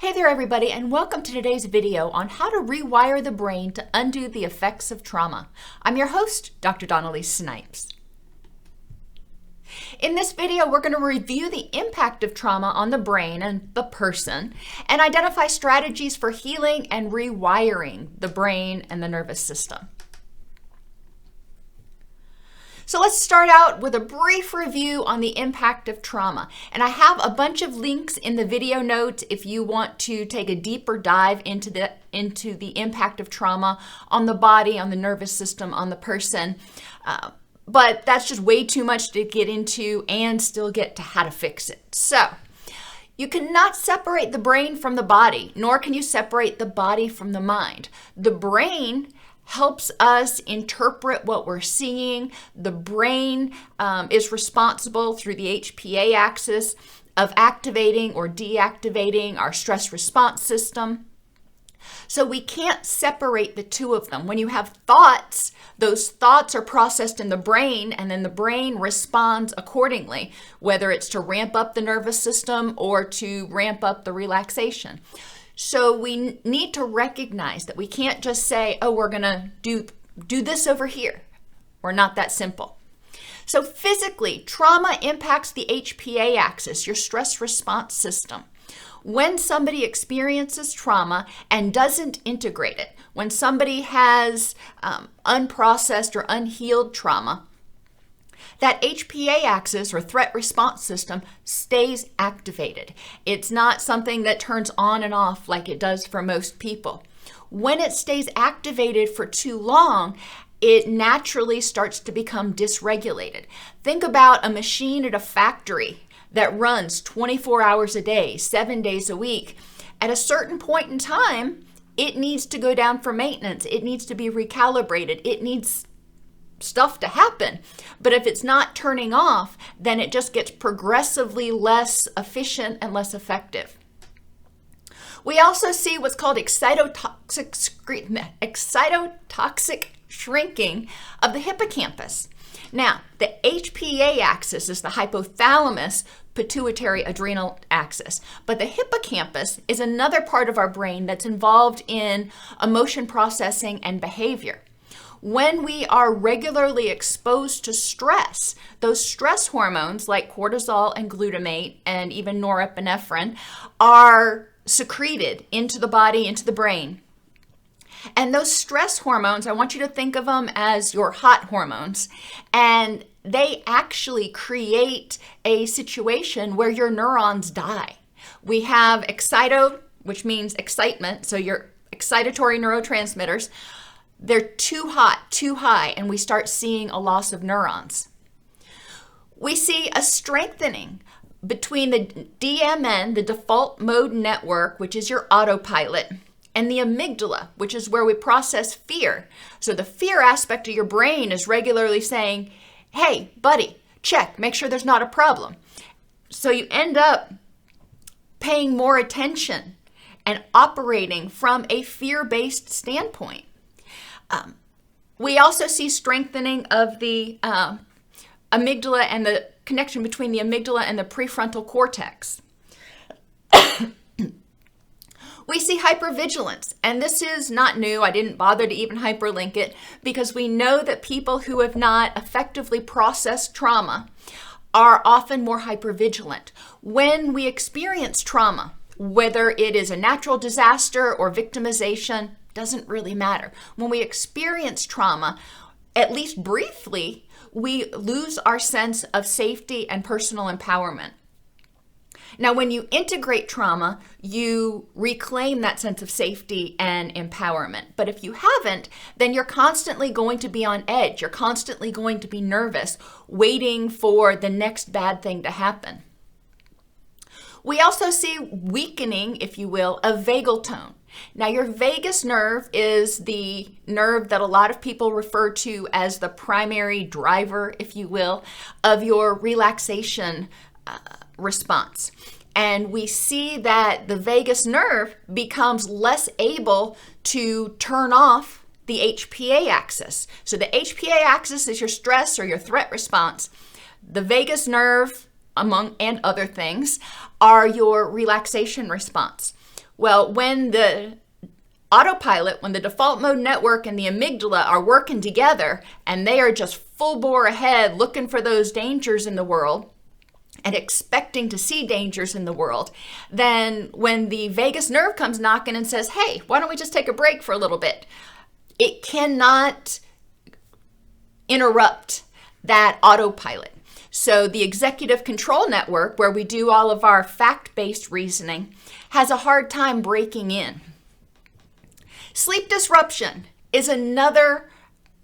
Hey there everybody, and welcome to today's video on how to rewire the brain to undo the effects of trauma. I'm your host, Dr. Elise Snipes. In this video, we're going to review the impact of trauma on the brain and the person and identify strategies for healing and rewiring the brain and the nervous system. So let's start out with a brief review on the impact of trauma. And I have a bunch of links in the video notes if you want to take a deeper dive into the impact of trauma on the body, on the nervous system, on the person. But that's just way too much to get into and still get to how to fix it. So you cannot separate the brain from the body, nor can you separate the body from the mind. The brain helps us interpret what we're seeing. The brain is responsible through the HPA axis of activating or deactivating our stress response system. So we can't separate the two of them. When you have thoughts, those thoughts are processed in the brain, and then the brain responds accordingly, whether it's to ramp up the nervous system or to ramp up the relaxation. So we need to recognize that we can't just say, oh, we're going to do this over here. We're not that simple. So physically, trauma impacts the HPA axis, your stress response system. When somebody experiences trauma and doesn't integrate it, when somebody has unprocessed or unhealed trauma, that HPA axis or threat response system stays activated. It's not something that turns on and off like it does for most people. When it stays activated for too long, it naturally starts to become dysregulated. Think about a machine at a factory that runs 24 hours a day, 7 days a week. At a certain point in time, it needs to go down for maintenance. It needs to be recalibrated. It needs stuff to happen. But if it's not turning off, then it just gets progressively less efficient and less effective. We also see what's called excitotoxic shrinking of the hippocampus. Now, the HPA axis is the hypothalamus pituitary adrenal axis, but the hippocampus is another part of our brain that's involved in emotion processing and behavior. When we are regularly exposed to stress, those stress hormones like cortisol and glutamate and even norepinephrine are secreted into the body, into the brain. And those stress hormones, I want you to think of them as your hot hormones. And they actually create a situation where your neurons die. We have which means excitement, so your excitatory neurotransmitters. They're too hot, too high, and we start seeing a loss of neurons. We see a strengthening between the DMN, the default mode network, which is your autopilot, and the amygdala, which is where we process fear. So the fear aspect of your brain is regularly saying, hey, buddy, check, make sure there's not a problem. So you end up paying more attention and operating from a fear-based standpoint. We also see strengthening of the amygdala and the connection between the amygdala and the prefrontal cortex. We see hypervigilance, and this is not new. I didn't bother to even hyperlink it because we know that people who have not effectively processed trauma are often more hypervigilant. When we experience trauma, whether it is a natural disaster or victimization, doesn't really matter. When we experience trauma, at least briefly, we lose our sense of safety and personal empowerment. Now, when you integrate trauma, you reclaim that sense of safety and empowerment. But if you haven't, then you're constantly going to be on edge. You're constantly going to be nervous, waiting for the next bad thing to happen. We also see weakening, if you will, of vagal tone. Now, your vagus nerve is the nerve that a lot of people refer to as the primary driver, if you will, of your relaxation response. And we see that the vagus nerve becomes less able to turn off the HPA axis. So the HPA axis is your stress or your threat response. The vagus nerve, among and other things, are your relaxation response. Well, when the autopilot, when the default mode network and the amygdala are working together and they are just full bore ahead looking for those dangers in the world and expecting to see dangers in the world, then when the vagus nerve comes knocking and says, hey, why don't we just take a break for a little bit? It cannot interrupt that autopilot. So the executive control network, where we do all of our fact-based reasoning, has a hard time breaking in. Sleep disruption is another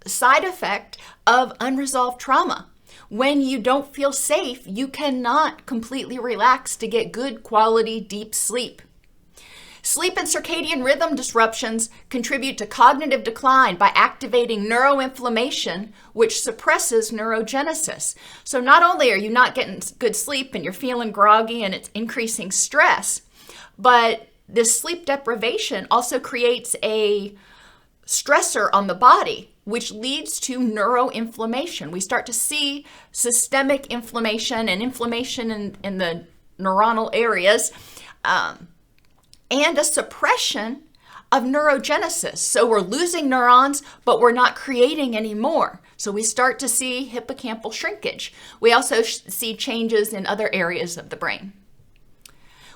side effect of unresolved trauma. When you don't feel safe, you cannot completely relax to get good quality deep sleep. Sleep and circadian rhythm disruptions contribute to cognitive decline by activating neuroinflammation, which suppresses neurogenesis. So not only are you not getting good sleep and you're feeling groggy and it's increasing stress, but this sleep deprivation also creates a stressor on the body, which leads to neuroinflammation. We start to see systemic inflammation and inflammation in the neuronal areas, and a suppression of neurogenesis. So we're losing neurons, but we're not creating any more. So we start to see hippocampal shrinkage. We also see changes in other areas of the brain.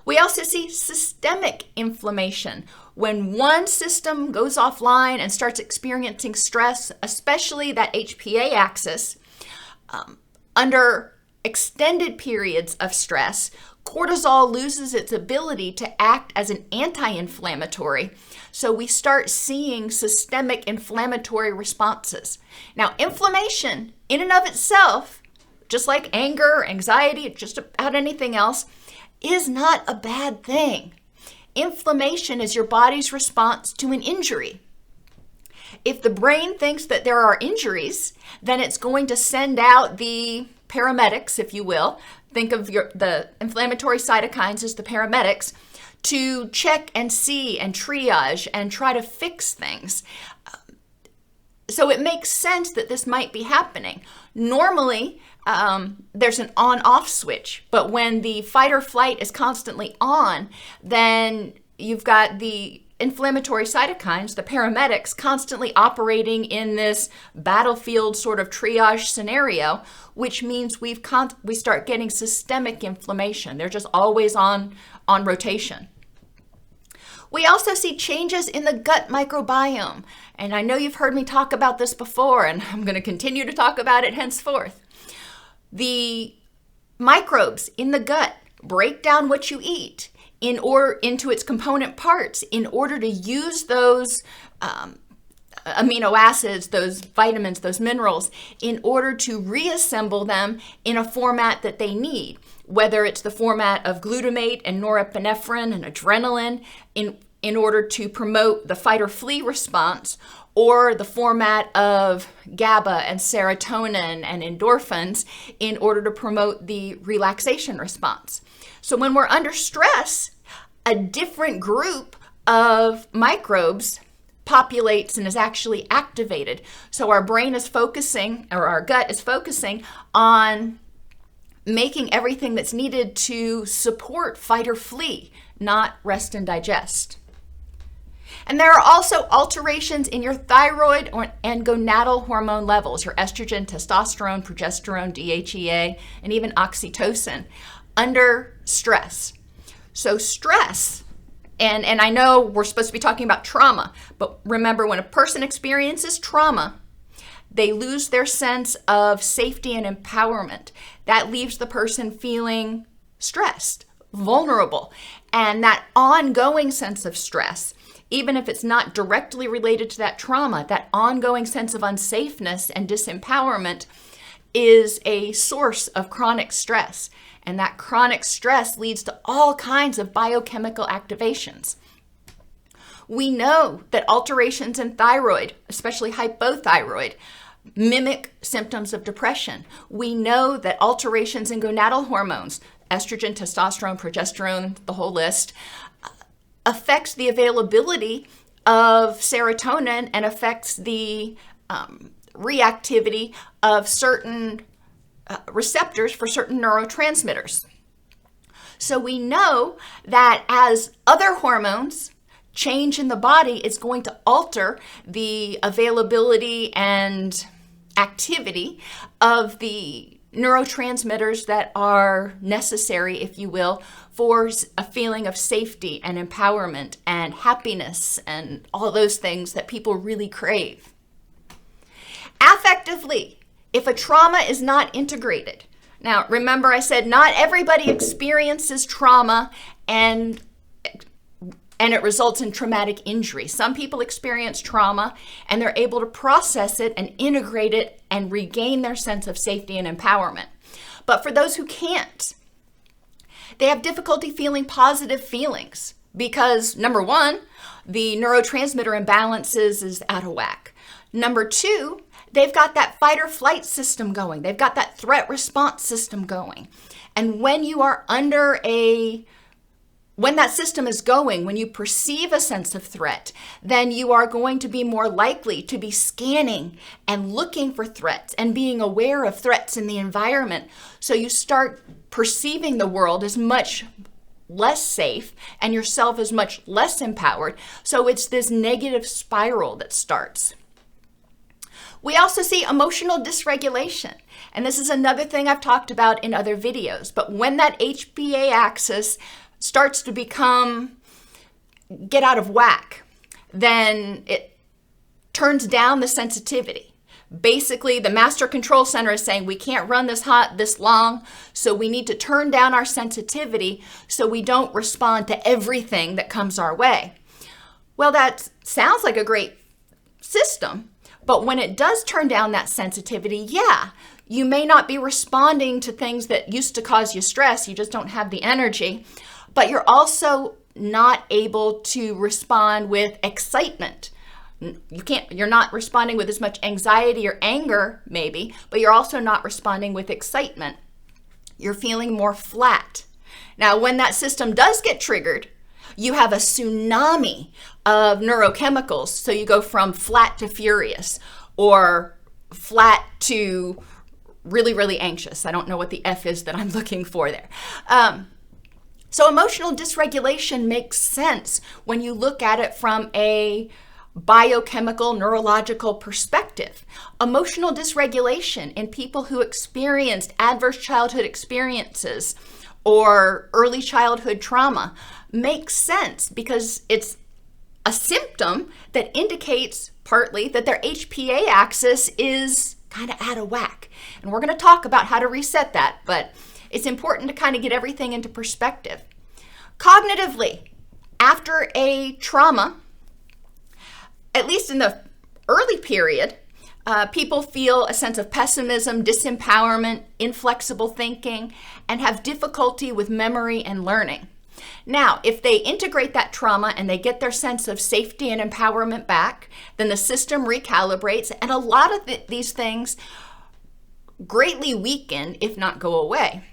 We also see systemic inflammation. When one system goes offline and starts experiencing stress, especially that HPA axis, under extended periods of stress, cortisol loses its ability to act as an anti-inflammatory. So we start seeing systemic inflammatory responses. Now, inflammation in and of itself, just like anger, anxiety, just about anything else, is not a bad thing. Inflammation is your body's response to an injury. If the brain thinks that there are injuries, then it's going to send out the paramedics, if you will. Think of the inflammatory cytokines as the paramedics to check and see and triage and try to fix things. So it makes sense that this might be happening. Normally, there's an on-off switch, but when the fight or flight is constantly on, then you've got the inflammatory cytokines, the paramedics, constantly operating in this battlefield sort of triage scenario, which means we start getting systemic inflammation. They're just always on rotation. We also see changes in the gut microbiome. And I know you've heard me talk about this before, and I'm going to continue to talk about it henceforth. The microbes in the gut break down what you eat into its component parts in order to use those amino acids, those vitamins, those minerals, in order to reassemble them in a format that they need, whether it's the format of glutamate and norepinephrine and adrenaline in order to promote the fight or flee response, or the format of GABA and serotonin and endorphins in order to promote the relaxation response. So when we're under stress, a different group of microbes populates and is actually activated. So our brain is focusing, or our gut is focusing on making everything that's needed to support fight or flee, not rest and digest. And there are also alterations in your thyroid and gonadal hormone levels, your estrogen, testosterone, progesterone, DHEA, and even oxytocin under stress. So stress, and I know we're supposed to be talking about trauma, but remember, when a person experiences trauma, they lose their sense of safety and empowerment. That leaves the person feeling stressed, vulnerable, and that ongoing sense of stress, even if it's not directly related to that trauma, that ongoing sense of unsafeness and disempowerment is a source of chronic stress. And that chronic stress leads to all kinds of biochemical activations. We know that alterations in thyroid, especially hypothyroid, mimic symptoms of depression. We know that alterations in gonadal hormones, estrogen, testosterone, progesterone, the whole list, affects the availability of serotonin and affects the reactivity of certain receptors for certain neurotransmitters. So we know that as other hormones change in the body, it's going to alter the availability and activity of the neurotransmitters that are necessary, if you will, for a feeling of safety and empowerment and happiness and all those things that people really crave. Affectively, if a trauma is not integrated, now remember I said not everybody experiences trauma and it results in traumatic injury. Some people experience trauma and they're able to process it and integrate it and regain their sense of safety and empowerment. But for those who can't, they have difficulty feeling positive feelings because, number one, the neurotransmitter imbalances is out of whack. Number two, they've got that fight or flight system going. They've got that threat response system going. And when you are when that system is going, when you perceive a sense of threat, then you are going to be more likely to be scanning and looking for threats and being aware of threats in the environment. So you start perceiving the world as much less safe and yourself as much less empowered. So it's this negative spiral that starts. We also see emotional dysregulation. And this is another thing I've talked about in other videos. But when that HPA axis starts to get out of whack, then it turns down the sensitivity. Basically, the master control center is saying we can't run this hot this long, so we need to turn down our sensitivity so we don't respond to everything that comes our way. Well, that sounds like a great system, but when it does turn down that sensitivity, yeah, you may not be responding to things that used to cause you stress, you just don't have the energy, but you're also not able to respond with excitement. You're not responding with as much anxiety or anger, maybe, but you're also not responding with excitement. You're feeling more flat. Now, when that system does get triggered, you have a tsunami of neurochemicals. So you go from flat to furious or flat to really, really anxious. I don't know what the F is that I'm looking for there. So emotional dysregulation makes sense when you look at it from a biochemical, neurological perspective. Emotional dysregulation in people who experienced adverse childhood experiences or early childhood trauma makes sense because it's a symptom that indicates partly that their HPA axis is kind of out of whack. And we're going to talk about how to reset that, but it's important to kind of get everything into perspective. Cognitively, after a trauma, at least in the early period, people feel a sense of pessimism, disempowerment, inflexible thinking, and have difficulty with memory and learning. Now, if they integrate that trauma and they get their sense of safety and empowerment back, then the system recalibrates, and a lot of these things greatly weaken, if not go away.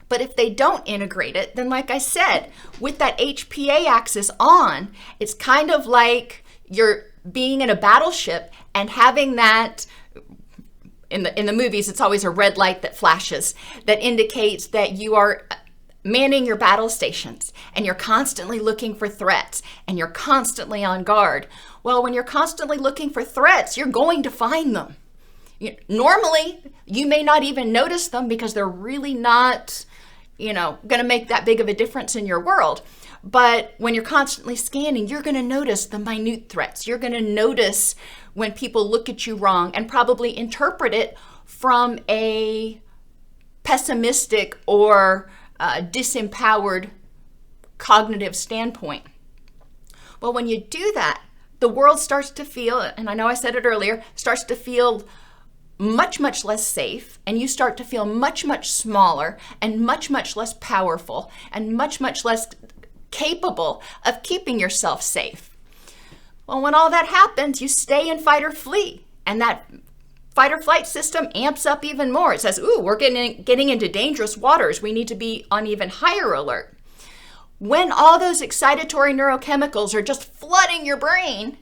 But if they don't integrate it, then like I said, with that HPA axis on, it's kind of like you're being in a battleship and having that, in the movies, it's always a red light that flashes that indicates that you are manning your battle stations and you're constantly looking for threats and you're constantly on guard. Well, when you're constantly looking for threats, you're going to find them. Normally, you may not even notice them because they're really not, going to make that big of a difference in your world. But when you're constantly scanning, you're going to notice the minute threats. You're going to notice when people look at you wrong and probably interpret it from a pessimistic or disempowered cognitive standpoint. Well, when you do that, the world starts to feel, and I know I said it earlier, starts to feel much, much less safe, and you start to feel much, much smaller and much, much less powerful and much, much less capable of keeping yourself safe. Well, when all that happens, you stay in fight or flee, and that fight or flight system amps up even more. It says, ooh, we're getting into dangerous waters. We need to be on even higher alert. When all those excitatory neurochemicals are just flooding your brain,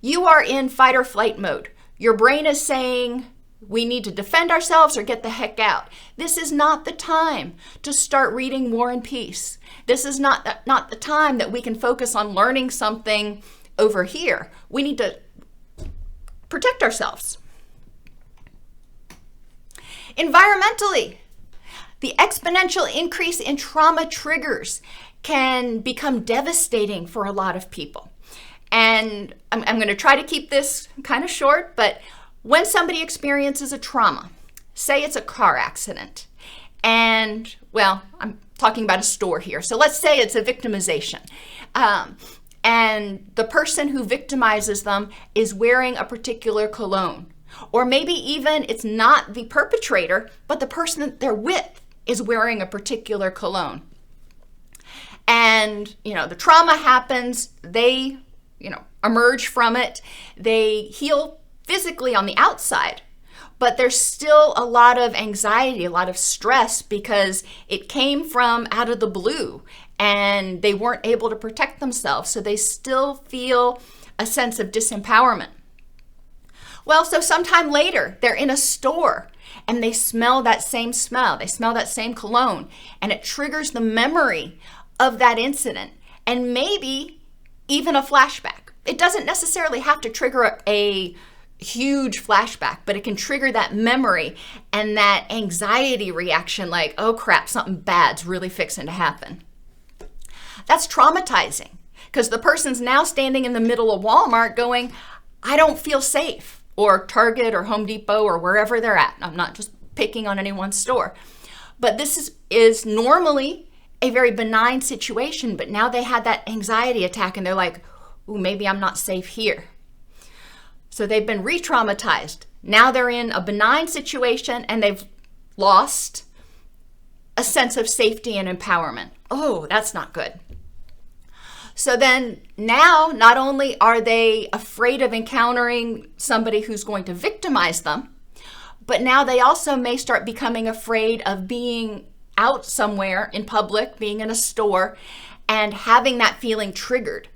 you are in fight or flight mode. Your brain is saying, we need to defend ourselves or get the heck out. This is not the time to start reading War and Peace. This is not the time that we can focus on learning something over here. We need to protect ourselves. Environmentally, the exponential increase in trauma triggers can become devastating for a lot of people. And I'm going to try to keep this kind of short, but when somebody experiences a trauma, say it's a car accident, and, well, I'm talking about a store here, so let's say it's a victimization, and the person who victimizes them is wearing a particular cologne, or maybe even it's not the perpetrator, but the person that they're with is wearing a particular cologne. And, the trauma happens, they, emerge from it, they heal physically on the outside, but there's still a lot of anxiety, a lot of stress because it came from out of the blue and they weren't able to protect themselves, so they still feel a sense of disempowerment. Well, so sometime later, they're in a store and they smell that same smell, they smell that same cologne, and it triggers the memory of that incident and maybe even a flashback. It doesn't necessarily have to trigger a huge flashback, but it can trigger that memory and that anxiety reaction like, oh crap, something bad's really fixing to happen. That's traumatizing because the person's now standing in the middle of Walmart going, I don't feel safe, or Target or Home Depot or wherever they're at. I'm not just picking on any one store, but this is normally a very benign situation, but now they had that anxiety attack and they're like, ooh, maybe I'm not safe here. So they've been re-traumatized. Now they're in a benign situation and they've lost a sense of safety and empowerment. Oh, that's not good. So then now not only are they afraid of encountering somebody who's going to victimize them, but now they also may start becoming afraid of being out somewhere in public, being in a store, and having that feeling triggered.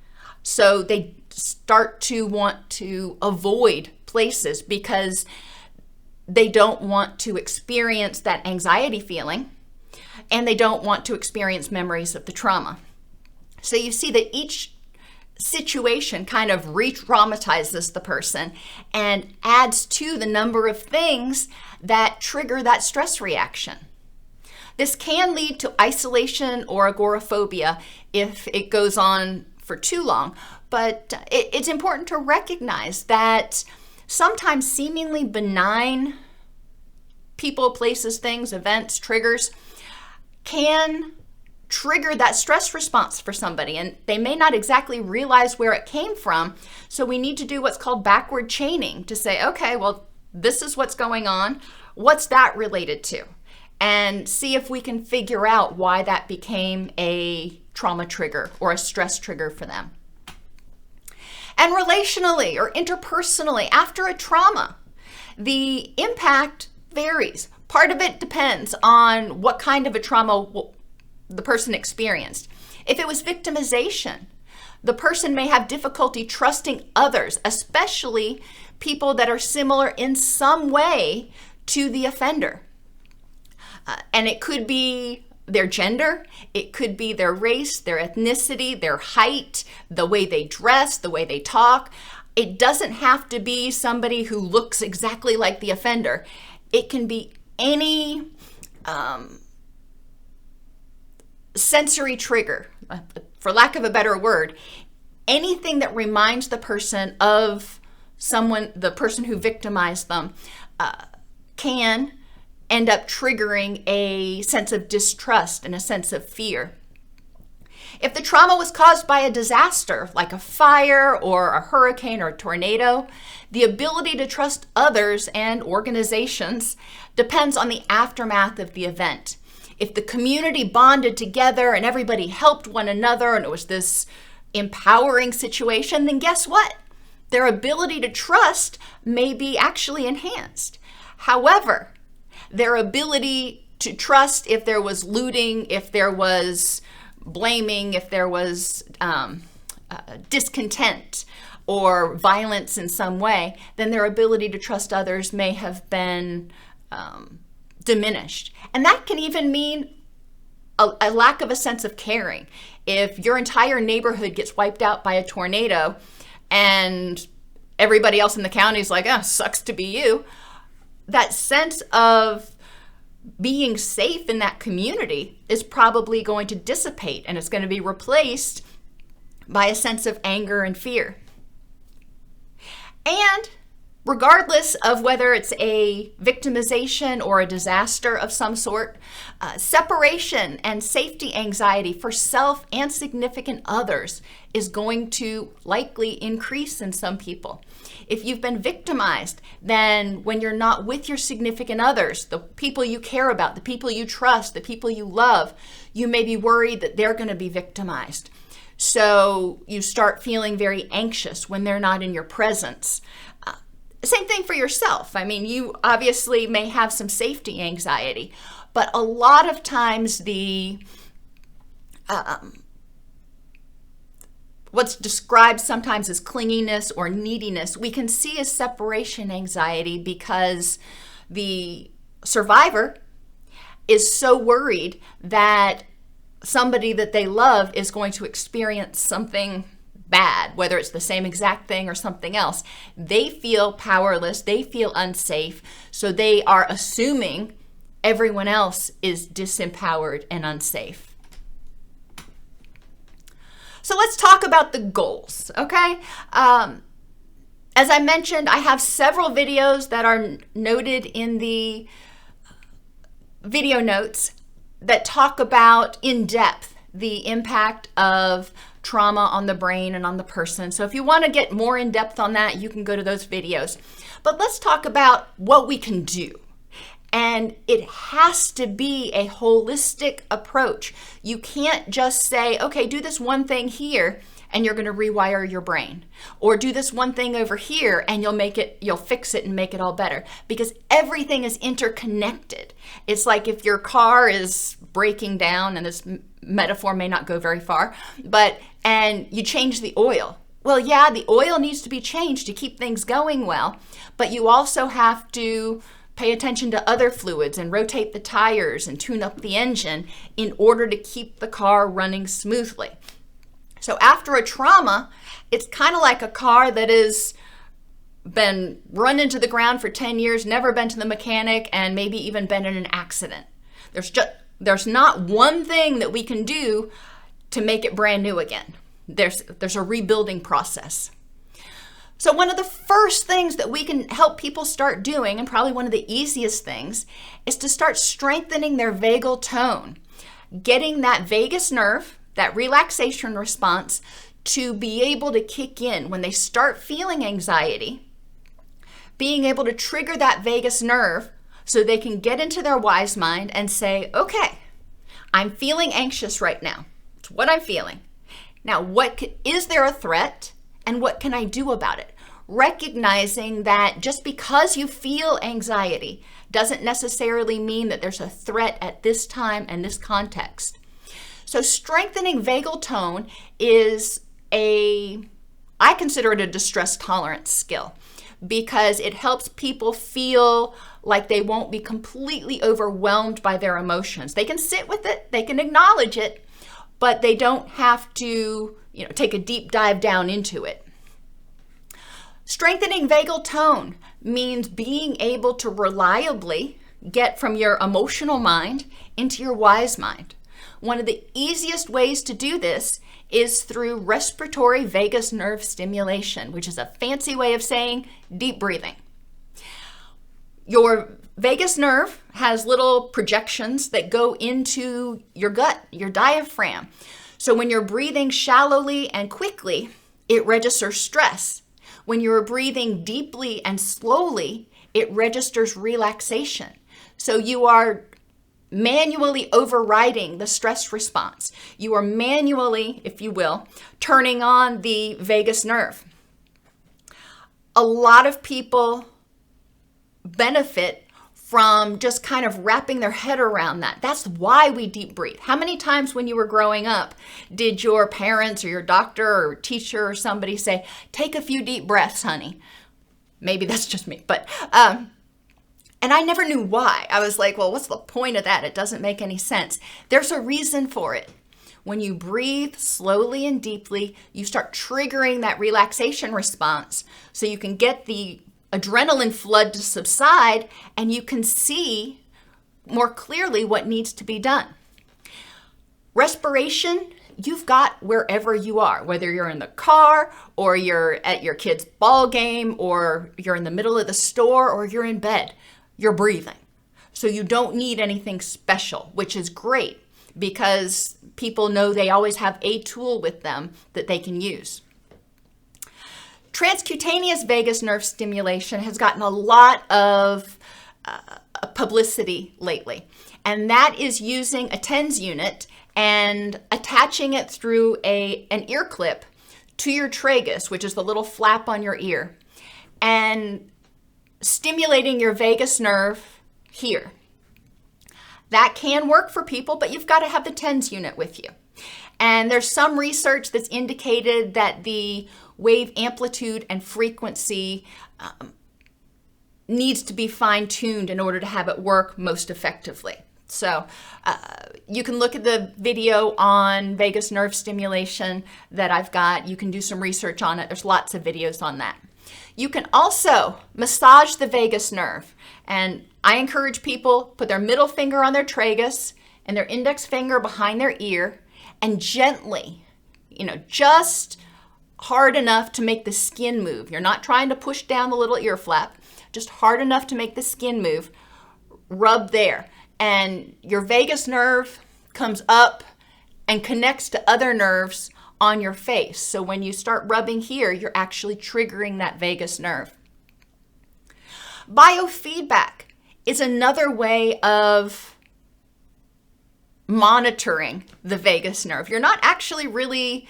So they start to want to avoid places because they don't want to experience that anxiety feeling and they don't want to experience memories of the trauma. So you see that each situation kind of re-traumatizes the person and adds to the number of things that trigger that stress reaction. This can lead to isolation or agoraphobia if it goes on for too long, but it's important to recognize that sometimes seemingly benign people, places, things, events, triggers can trigger that stress response for somebody, and they may not exactly realize where it came from. So we need to do what's called backward chaining to say, okay, well, this is what's going on. What's that related to? And see if we can figure out why that became a trauma trigger or a stress trigger for them. And relationally or interpersonally, after a trauma, the impact varies. Part of it depends on what kind of a trauma the person experienced. If it was victimization, the person may have difficulty trusting others, especially people that are similar in some way to the offender. And it could be their gender, it could be their race, their ethnicity, their height, the way they dress, the way they talk. It doesn't have to be somebody who looks exactly like the offender. It can be any sensory trigger, for lack of a better word, anything that reminds the person of someone, the person who victimized them, can end up triggering a sense of distrust and a sense of fear. If the trauma was caused by a disaster, like a fire or a hurricane or a tornado, the ability to trust others and organizations depends on the aftermath of the event. If the community bonded together and everybody helped one another and it was this empowering situation, then guess what? Their ability to trust may be actually enhanced. However, their ability to trust, if there was looting, if there was blaming, if there was discontent, or violence in some way, then their ability to trust others may have been diminished. And that can even mean a lack of a sense of caring. If your entire neighborhood gets wiped out by a tornado and everybody else in the county is like, oh, sucks to be you, that sense of being safe in that community is probably going to dissipate, and it's going to be replaced by a sense of anger and fear. And regardless of whether it's a victimization or a disaster of some sort, separation and safety anxiety for self and significant others is going to likely increase in some people. If you've been victimized, then when you're not with your significant others, the people you care about, the people you trust, the people you love, you may be worried that they're going to be victimized. So you start feeling very anxious when they're not in your presence. Same thing for yourself. I mean, you obviously may have some safety anxiety, but a lot of times what's described sometimes as clinginess or neediness, we can see as separation anxiety because the survivor is so worried that somebody that they love is going to experience something bad, whether it's the same exact thing or something else. They feel powerless, they feel unsafe, so they are assuming everyone else is disempowered and unsafe. So let's talk about the goals, okay? As I mentioned, I have several videos that are noted in the video notes that talk about in depth the impact of trauma on the brain and on the person. So if you want to get more in depth on that, you can go to those videos. But let's talk about what we can do. And it has to be a holistic approach. You can't just say, okay, do this one thing here and you're going to rewire your brain, or do this one thing over here and you'll fix it and make it all better, because everything is interconnected. It's like if your car is breaking down, and this metaphor may not go very far, and you change the oil. Well, yeah, the oil needs to be changed to keep things going well, but you also have to pay attention to other fluids and rotate the tires and tune up the engine in order to keep the car running smoothly. So after a trauma, it's kind of like a car that has been run into the ground for 10 years, never been to the mechanic, and maybe even been in an accident. There's not one thing that we can do to make it brand new again. There's a rebuilding process. So one of the first things that we can help people start doing, and probably one of the easiest things, is to start strengthening their vagal tone, getting that vagus nerve, that relaxation response, to be able to kick in when they start feeling anxiety, being able to trigger that vagus nerve so they can get into their wise mind and say, okay, I'm feeling anxious right now. It's what I'm feeling. Now, is there a threat, and what can I do about it? Recognizing that just because you feel anxiety doesn't necessarily mean that there's a threat at this time and this context. So strengthening vagal tone is I consider it a distress tolerance skill, because it helps people feel like they won't be completely overwhelmed by their emotions. They can sit with it, they can acknowledge it, but they don't have to, take a deep dive down into it. Strengthening vagal tone means being able to reliably get from your emotional mind into your wise mind. One of the easiest ways to do this is through respiratory vagus nerve stimulation, which is a fancy way of saying deep breathing. Your vagus nerve has little projections that go into your gut, your diaphragm. So when you're breathing shallowly and quickly, it registers stress. When you're breathing deeply and slowly, it registers relaxation. So you are manually overriding the stress response. You are manually, if you will, turning on the vagus nerve. A lot of people benefit from just kind of wrapping their head around that. That's why we deep breathe. How many times when you were growing up did your parents or your doctor or teacher or somebody say, take a few deep breaths, honey? Maybe that's just me, but and I never knew why. I was like, well, what's the point of that? It doesn't make any sense. There's a reason for it. When you breathe slowly and deeply, you start triggering that relaxation response so you can get the adrenaline flood to subside and you can see more clearly what needs to be done. Respiration, you've got wherever you are, whether you're in the car or you're at your kid's ball game or you're in the middle of the store or you're in bed, you're breathing. So you don't need anything special, which is great because people know they always have a tool with them that they can use. Transcutaneous vagus nerve stimulation has gotten a lot of publicity lately, and that is using a TENS unit and attaching it through an ear clip to your tragus, which is the little flap on your ear, and stimulating your vagus nerve here. That can work for people, but you've got to have the TENS unit with you. And there's some research that's indicated that the wave amplitude and frequency needs to be fine-tuned in order to have it work most effectively. So you can look at the video on vagus nerve stimulation that I've got. You can do some research on it. There's lots of videos on that. You can also massage the vagus nerve. And I encourage people put their middle finger on their tragus and their index finger behind their ear and gently, just hard enough to make the skin move. You're not trying to push down the little ear flap, just hard enough to make the skin move. Rub there. And your vagus nerve comes up and connects to other nerves on your face. So when you start rubbing here, you're actually triggering that vagus nerve. Biofeedback is another way of monitoring the vagus nerve. You're not actually really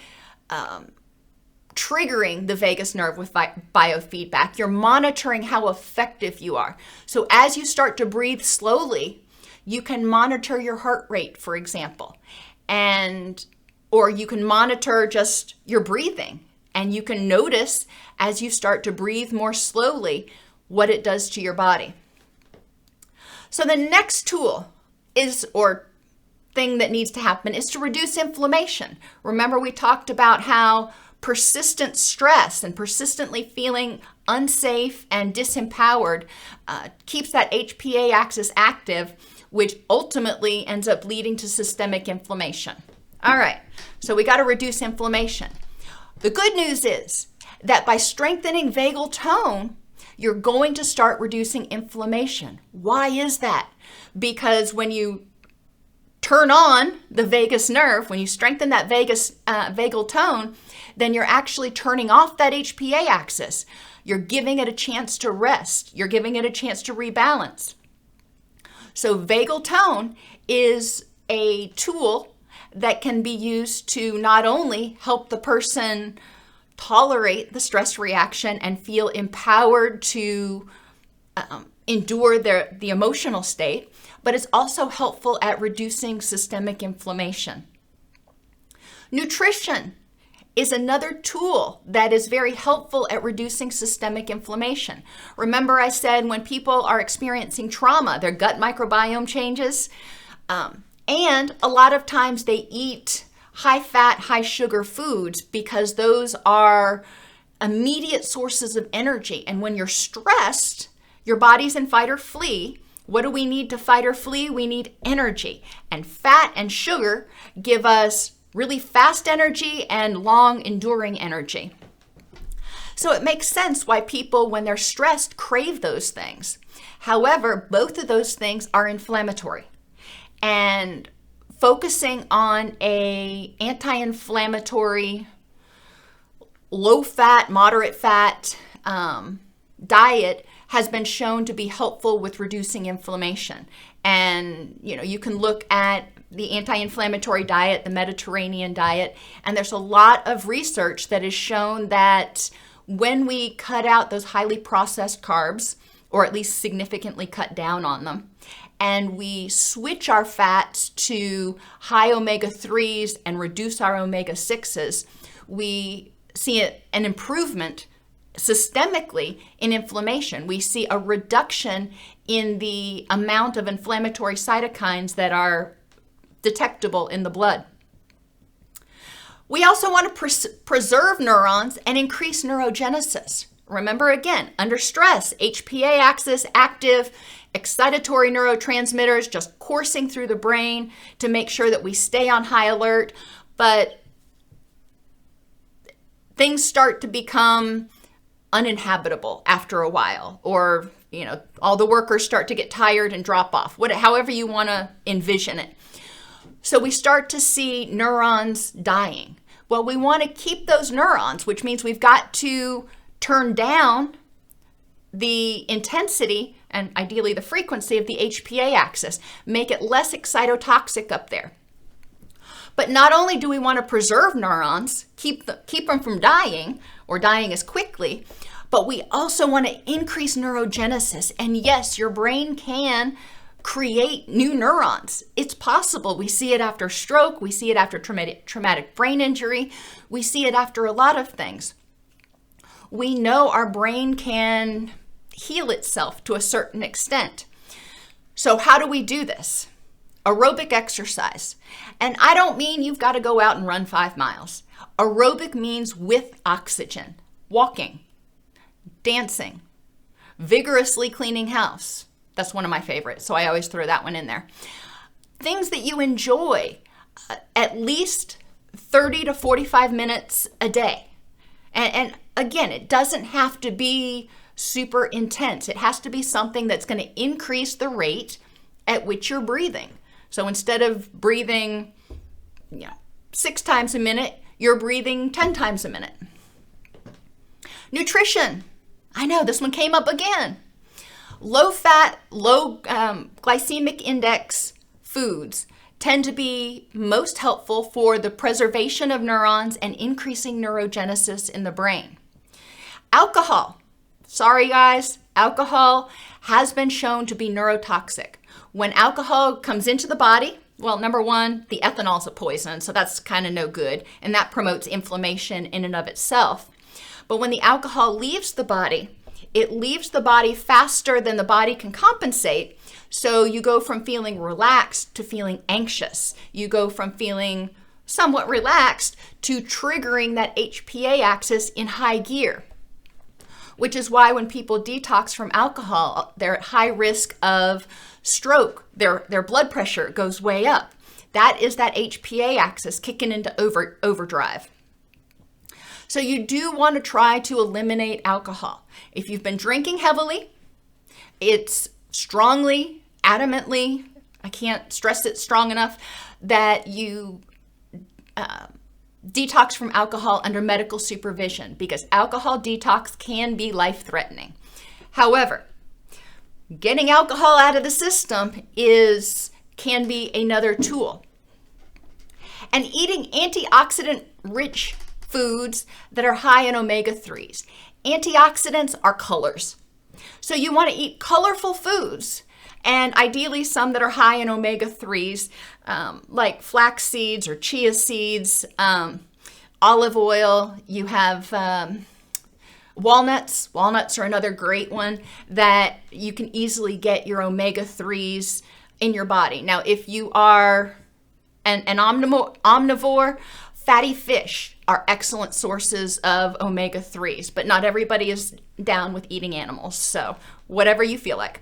triggering the vagus nerve with biofeedback. You're monitoring how effective you are. So as you start to breathe slowly, you can monitor your heart rate, for example, or you can monitor just your breathing, and you can notice as you start to breathe more slowly what it does to your body. So the next tool thing that needs to happen is to reduce inflammation. Remember, we talked about how persistent stress and persistently feeling unsafe and disempowered keeps that HPA axis active, which ultimately ends up leading to systemic inflammation. All right, so we got to reduce inflammation. The good news is that by strengthening vagal tone, you're going to start reducing inflammation. Why is that? Because when you turn on the vagus nerve, when you strengthen that vagal tone, then you're actually turning off that HPA axis. You're giving it a chance to rest. You're giving it a chance to rebalance. So vagal tone is a tool that can be used to not only help the person tolerate the stress reaction and feel empowered to endure the emotional state, but it's also helpful at reducing systemic inflammation. Nutrition is another tool that is very helpful at reducing systemic inflammation. Remember I said when people are experiencing trauma, their gut microbiome changes, and a lot of times they eat high-fat, high-sugar foods because those are immediate sources of energy. And when you're stressed, your body's in fight or flee. What do we need to fight or flee? We need energy. And fat and sugar give us really fast energy and long enduring energy. So it makes sense why people, when they're stressed, crave those things. However, both of those things are inflammatory. And focusing on a anti-inflammatory, low-fat, moderate-fat diet has been shown to be helpful with reducing inflammation. And you can look at the anti-inflammatory diet, the Mediterranean diet, and there's a lot of research that has shown that when we cut out those highly processed carbs, or at least significantly cut down on them, and we switch our fats to high omega-3s and reduce our omega-6s, we see an improvement systemically in inflammation. We see a reduction in the amount of inflammatory cytokines that are detectable in the blood. We also want to preserve neurons and increase neurogenesis. Remember again, under stress, HPA axis active, excitatory neurotransmitters just coursing through the brain to make sure that we stay on high alert, but things start to become uninhabitable after a while, or all the workers start to get tired and drop off, however you want to envision it. So we start to see neurons dying. Well, we want to keep those neurons, which means we've got to turn down the intensity and ideally the frequency of the HPA axis, make it less excitotoxic up there. But not only do we want to preserve neurons, keep them from dying or dying as quickly, but we also want to increase neurogenesis. And yes, your brain can create new neurons. It's possible. We see it after stroke. We see it after traumatic brain injury. We see it after a lot of things. We know our brain can heal itself to a certain extent. So how do we do this? Aerobic exercise. And I don't mean you've got to go out and run 5 miles. Aerobic means with oxygen, walking, dancing, vigorously cleaning house. That's one of my favorites, so I always throw that one in there. Things that you enjoy, at least 30 to 45 minutes a day. And again, it doesn't have to be super intense. It has to be something that's going to increase the rate at which you're breathing. So instead of breathing 6 times a minute, you're breathing 10 times a minute. Nutrition. I know, this one came up again. Low fat, low glycemic index foods tend to be most helpful for the preservation of neurons and increasing neurogenesis in the brain. Alcohol. Sorry guys, alcohol has been shown to be neurotoxic. When alcohol comes into the body, well, number one, the ethanol is a poison, so that's kind of no good, and that promotes inflammation in and of itself. But when the alcohol leaves the body, it leaves the body faster than the body can compensate. So you go from feeling relaxed to feeling anxious. You go from feeling somewhat relaxed to triggering that HPA axis in high gear, which is why when people detox from alcohol, they're at high risk of stroke. Their blood pressure goes way up. That is that HPA axis kicking into overdrive. So you do want to try to eliminate alcohol. If you've been drinking heavily, it's strongly, adamantly, I can't stress it strong enough, that you detox from alcohol under medical supervision, because alcohol detox can be life-threatening. However, getting alcohol out of the system can be another tool. And eating antioxidant-rich foods that are high in omega-3s. Antioxidants are colors. So you want to eat colorful foods, and ideally some that are high in omega-3s, like flax seeds or chia seeds, olive oil. You have walnuts. Walnuts are another great one that you can easily get your omega-3s in your body. Now, if you are an omnivore, fatty fish are excellent sources of omega-3s, but not everybody is down with eating animals, so whatever you feel like.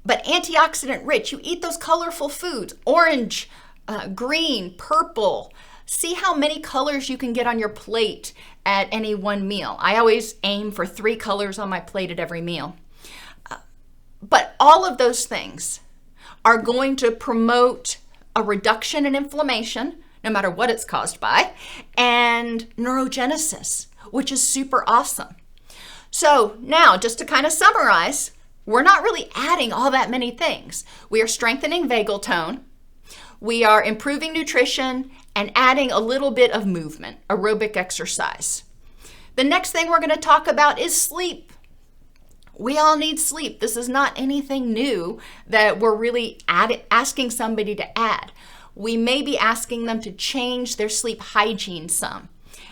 But antioxidant rich, you eat those colorful foods, orange, green, purple. See how many colors you can get on your plate at any one meal. I always aim for 3 colors on my plate at every meal. But all of those things are going to promote a reduction in inflammation, no matter what it's caused by, and neurogenesis, which is super awesome. So now, just to kind of summarize, we're not really adding all that many things. We are strengthening vagal tone, we are improving nutrition, and adding a little bit of movement, aerobic exercise. The next thing we're going to talk about is sleep. We all need sleep. This is not anything new that we're really asking somebody to add. We may be asking them to change their sleep hygiene some.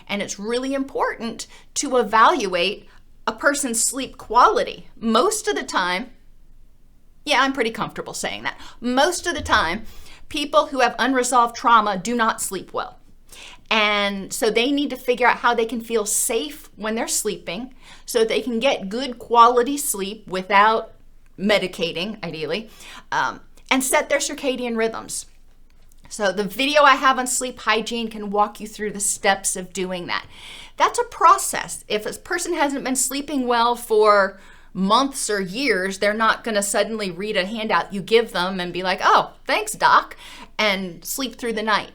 And it's really important to evaluate a person's sleep quality. Most of the time, yeah, I'm pretty comfortable saying that. Most of the time, people who have unresolved trauma do not sleep well. And so they need to figure out how they can feel safe when they're sleeping so they can get good quality sleep without medicating, ideally, and set their circadian rhythms. So the video I have on sleep hygiene can walk you through the steps of doing that. That's a process. If a person hasn't been sleeping well for months or years, they're not going to suddenly read a handout you give them and be like, oh, thanks, doc, and sleep through the night.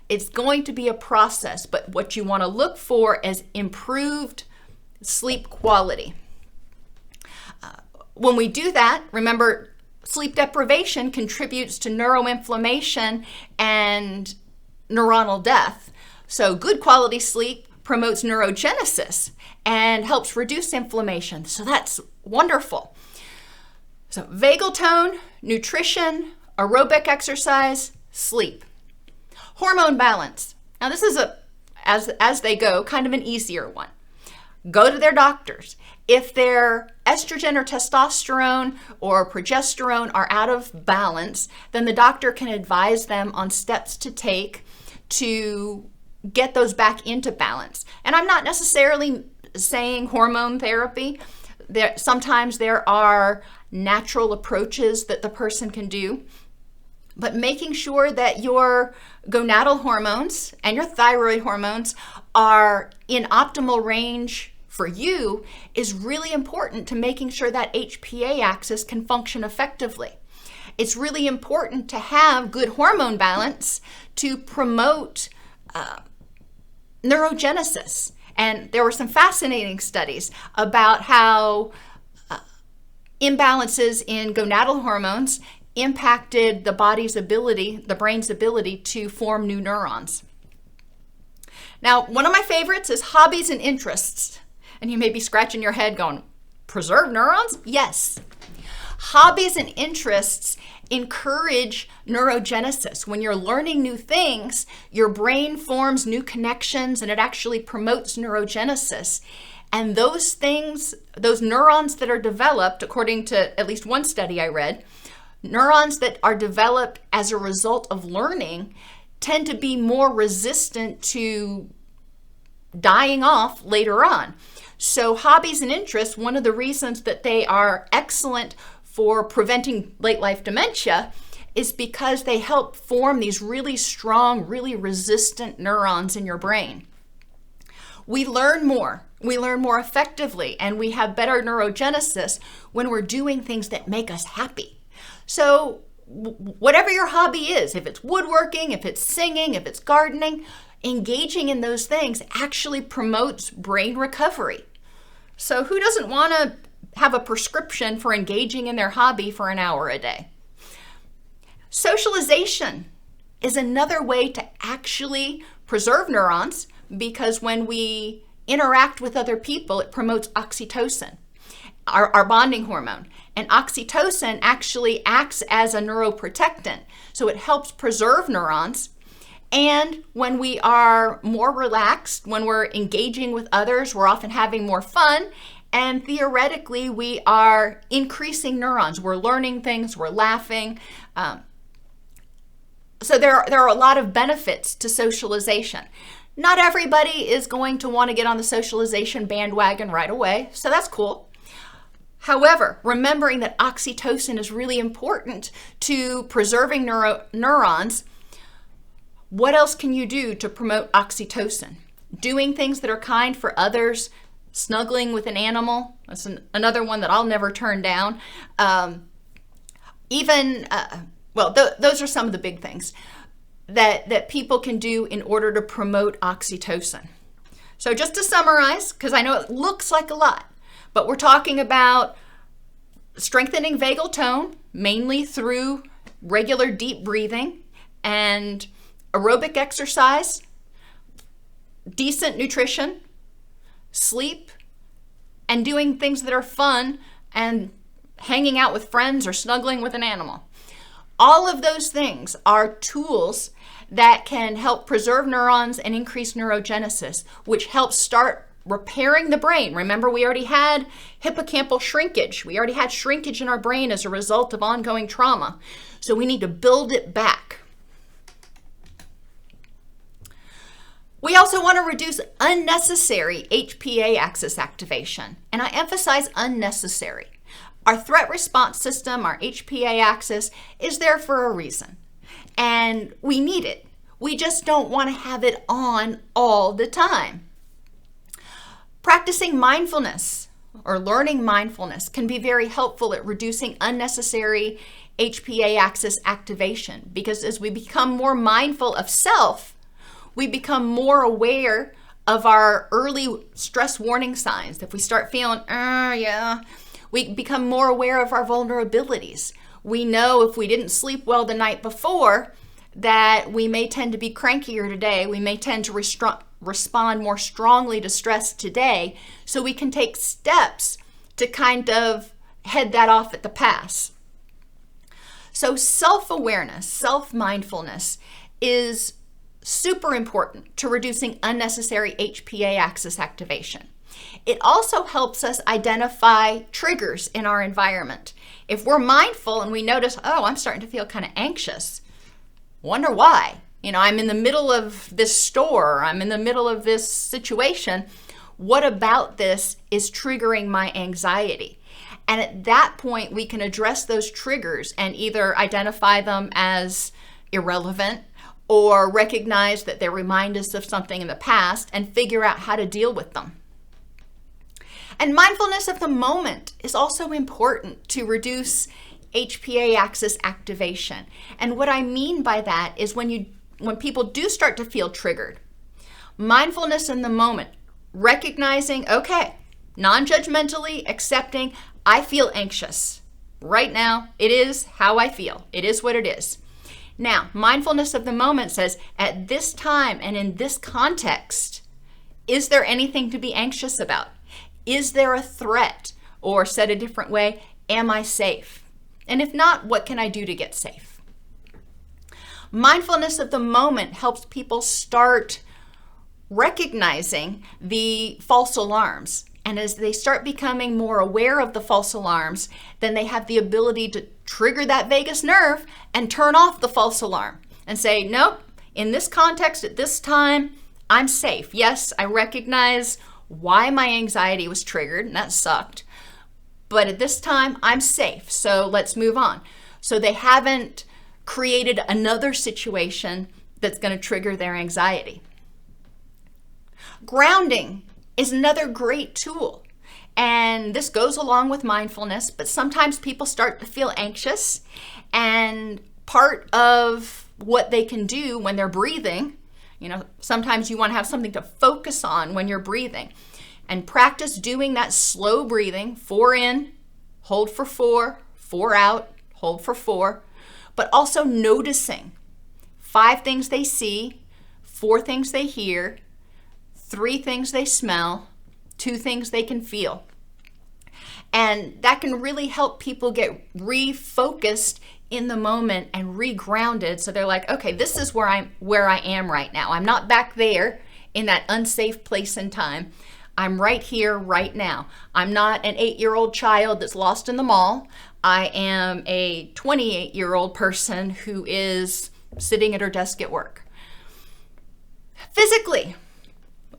It's going to be a process, but what you want to look for is improved sleep quality. When we do that, remember, sleep deprivation contributes to neuroinflammation and neuronal death. So good quality sleep promotes neurogenesis and helps reduce inflammation. So that's wonderful. So vagal tone, nutrition, aerobic exercise, sleep. Hormone balance. Now this is as they go, kind of an easier one. Go to their doctors. If their estrogen or testosterone or progesterone are out of balance, then the doctor can advise them on steps to take to get those back into balance. And I'm not necessarily saying hormone therapy. Sometimes there are natural approaches that the person can do, but making sure that your gonadal hormones and your thyroid hormones are in optimal range for you is really important to making sure that HPA axis can function effectively. It's really important to have good hormone balance to promote neurogenesis. And there were some fascinating studies about how imbalances in gonadal hormones impacted the body's ability, the brain's ability to form new neurons. Now, one of my favorites is hobbies and interests. And you may be scratching your head going, preserve neurons? Yes. Hobbies and interests encourage neurogenesis. When you're learning new things, your brain forms new connections and it actually promotes neurogenesis. And those things, those neurons that are developed, according to at least one study I read, neurons that are developed as a result of learning tend to be more resistant to dying off later on. So hobbies and interests, one of the reasons that they are excellent for preventing late life dementia is because they help form these really strong, really resistant neurons in your brain. We learn more effectively, and we have better neurogenesis when we're doing things that make us happy. So whatever your hobby is, if it's woodworking, if it's singing, if it's gardening, engaging in those things actually promotes brain recovery. So who doesn't want to have a prescription for engaging in their hobby for an hour a day? Socialization is another way to actually preserve neurons, because when we interact with other people, it promotes oxytocin, our bonding hormone. And oxytocin actually acts as a neuroprotectant, so it helps preserve neurons. And when we are more relaxed, when we're engaging with others, we're often having more fun. And theoretically, we are increasing neurons. We're learning things, we're laughing. So there are a lot of benefits to socialization. Not everybody is going to want to get on the socialization bandwagon right away, so that's cool. However, remembering that oxytocin is really important to preserving neurons, what else can you do to promote oxytocin? Doing things that are kind for others, snuggling with an animal, that's another one that I'll never turn down. Those are some of the big things that people can do in order to promote oxytocin. So just to summarize, because I know it looks like a lot, but we're talking about strengthening vagal tone, mainly through regular deep breathing and aerobic exercise, decent nutrition, sleep, and doing things that are fun and hanging out with friends or snuggling with an animal. All of those things are tools that can help preserve neurons and increase neurogenesis, which helps start repairing the brain. Remember, we already had hippocampal shrinkage. We already had shrinkage in our brain as a result of ongoing trauma. So we need to build it back. We also want to reduce unnecessary HPA axis activation, and I emphasize unnecessary. Our threat response system, our HPA axis, is there for a reason, and we need it. We just don't want to have it on all the time. Practicing mindfulness or learning mindfulness can be very helpful at reducing unnecessary HPA axis activation, because as we become more mindful of self, we become more aware of our early stress warning signs. If we start feeling, we become more aware of our vulnerabilities. We know if we didn't sleep well the night before that we may tend to be crankier today. We may tend to respond more strongly to stress today, so we can take steps to kind of head that off at the pass. So self-awareness, self-mindfulness is super important to reducing unnecessary HPA axis activation. It also helps us identify triggers in our environment. If we're mindful and we notice, oh, I'm starting to feel kind of anxious, wonder why. I'm in the middle of this store, I'm in the middle of this situation. What about this is triggering my anxiety? And at that point, we can address those triggers and either identify them as irrelevant or recognize that they remind us of something in the past and figure out how to deal with them. And mindfulness of the moment is also important to reduce HPA axis activation. And what I mean by that is when people do start to feel triggered, mindfulness in the moment, recognizing, okay, non-judgmentally accepting, I feel anxious. Right now, it is how I feel. It is what it is. Now, mindfulness of the moment says, at this time and in this context, is there anything to be anxious about? Is there a threat? Or said a different way, am I safe? And if not, what can I do to get safe? Mindfulness of the moment helps people start recognizing the false alarms. And as they start becoming more aware of the false alarms, then they have the ability to trigger that vagus nerve and turn off the false alarm and say, nope, in this context, at this time, I'm safe. Yes, I recognize why my anxiety was triggered, and that sucked. But at this time, I'm safe, so let's move on. So they haven't created another situation that's going to trigger their anxiety. Grounding is another great tool. And this goes along with mindfulness, but sometimes people start to feel anxious. And part of what they can do when they're breathing, sometimes you want to have something to focus on when you're breathing. And practice doing that slow breathing, 4 in, hold for 4, 4 out, hold for 4, but also noticing 5 things they see, 4 things they hear, 3 things they smell, 2 things they can feel. And that can really help people get refocused in the moment and regrounded, so they're like, okay, this is where I am right now. I'm not back there in that unsafe place and time. I'm right here, right now. I'm not an 8-year-old child that's lost in the mall. I am a 28-year-old person who is sitting at her desk at work. Physically,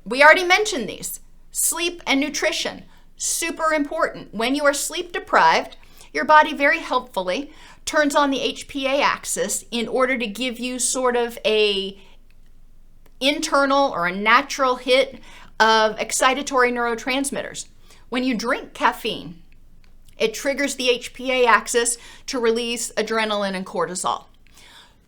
we already mentioned these. Sleep and nutrition, super important. When you are sleep deprived, your body very helpfully turns on the HPA axis in order to give you sort of a internal or a natural hit of excitatory neurotransmitters. When you drink caffeine, it triggers the HPA axis to release adrenaline and cortisol.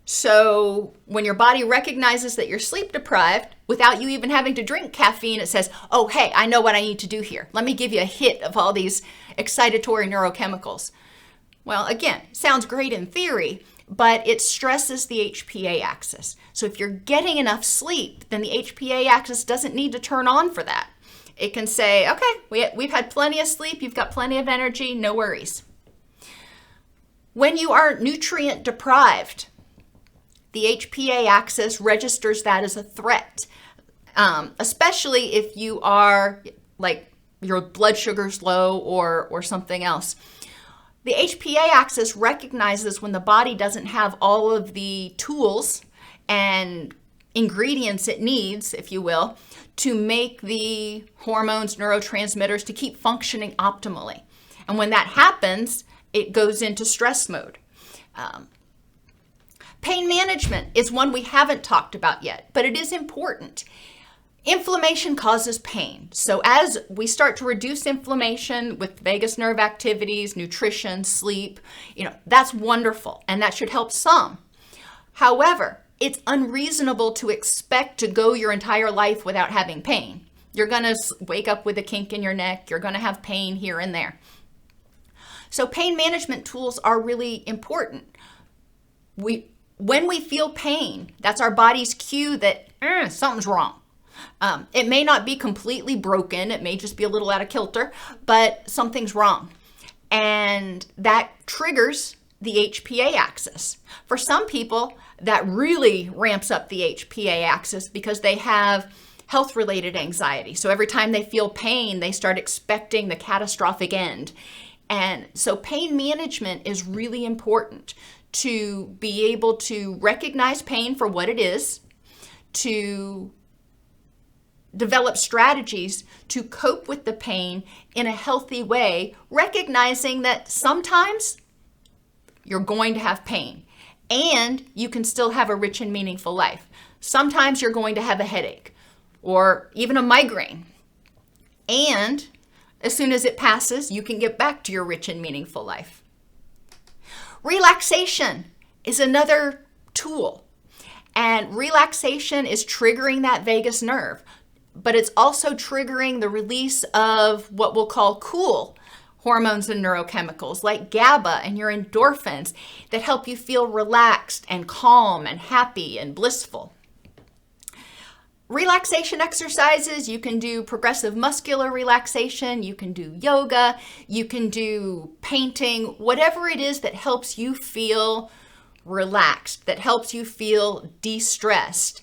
So when your body recognizes that you're sleep deprived, without you even having to drink caffeine, it says, oh, hey, I know what I need to do here. Let me give you a hit of all these excitatory neurochemicals. Well, again, sounds great in theory, but it stresses the HPA axis. So if you're getting enough sleep, then the HPA axis doesn't need to turn on for that. It can say, okay, we've had plenty of sleep, you've got plenty of energy, no worries. When you are nutrient deprived, the HPA axis registers that as a threat, especially if you are, like, your blood sugar's low or something else. The HPA axis recognizes when the body doesn't have all of the tools and ingredients it needs, if you will, to make the hormones, neurotransmitters to keep functioning optimally. And when that happens, it goes into stress mode. Pain management is one we haven't talked about yet, but it is important. Inflammation causes pain. So as we start to reduce inflammation with vagus nerve activities, nutrition, sleep, that's wonderful, and that should help some. However, it's unreasonable to expect to go your entire life without having pain. You're going to wake up with a kink in your neck. You're going to have pain here and there. So pain management tools are really important. When we feel pain, that's our body's cue that something's wrong. It may not be completely broken. It may just be a little out of kilter, but something's wrong. And that triggers the HPA axis. For some people, that really ramps up the HPA axis because they have health-related anxiety. So every time they feel pain, they start expecting the catastrophic end. And so pain management is really important to be able to recognize pain for what it is, to develop strategies to cope with the pain in a healthy way, recognizing that sometimes you're going to have pain and you can still have a rich and meaningful life. Sometimes you're going to have a headache or even a migraine. And as soon as it passes, you can get back to your rich and meaningful life. Relaxation is another tool. And relaxation is triggering that vagus nerve, but it's also triggering the release of what we'll call cool hormones and neurochemicals like GABA and your endorphins that help you feel relaxed and calm and happy and blissful. Relaxation exercises, you can do progressive muscular relaxation, you can do yoga, you can do painting, whatever it is that helps you feel relaxed, that helps you feel de-stressed.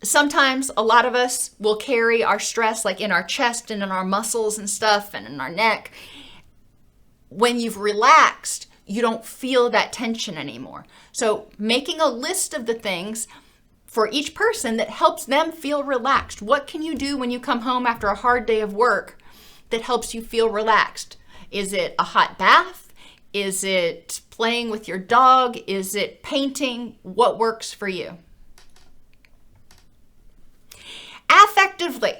Sometimes a lot of us will carry our stress like in our chest and in our muscles and stuff and in our neck. When you've relaxed, you don't feel that tension anymore. So making a list of the things for each person that helps them feel relaxed. What can you do when you come home after a hard day of work that helps you feel relaxed? Is it a hot bath? Is it playing with your dog? Is it painting? What works for you? Affectively,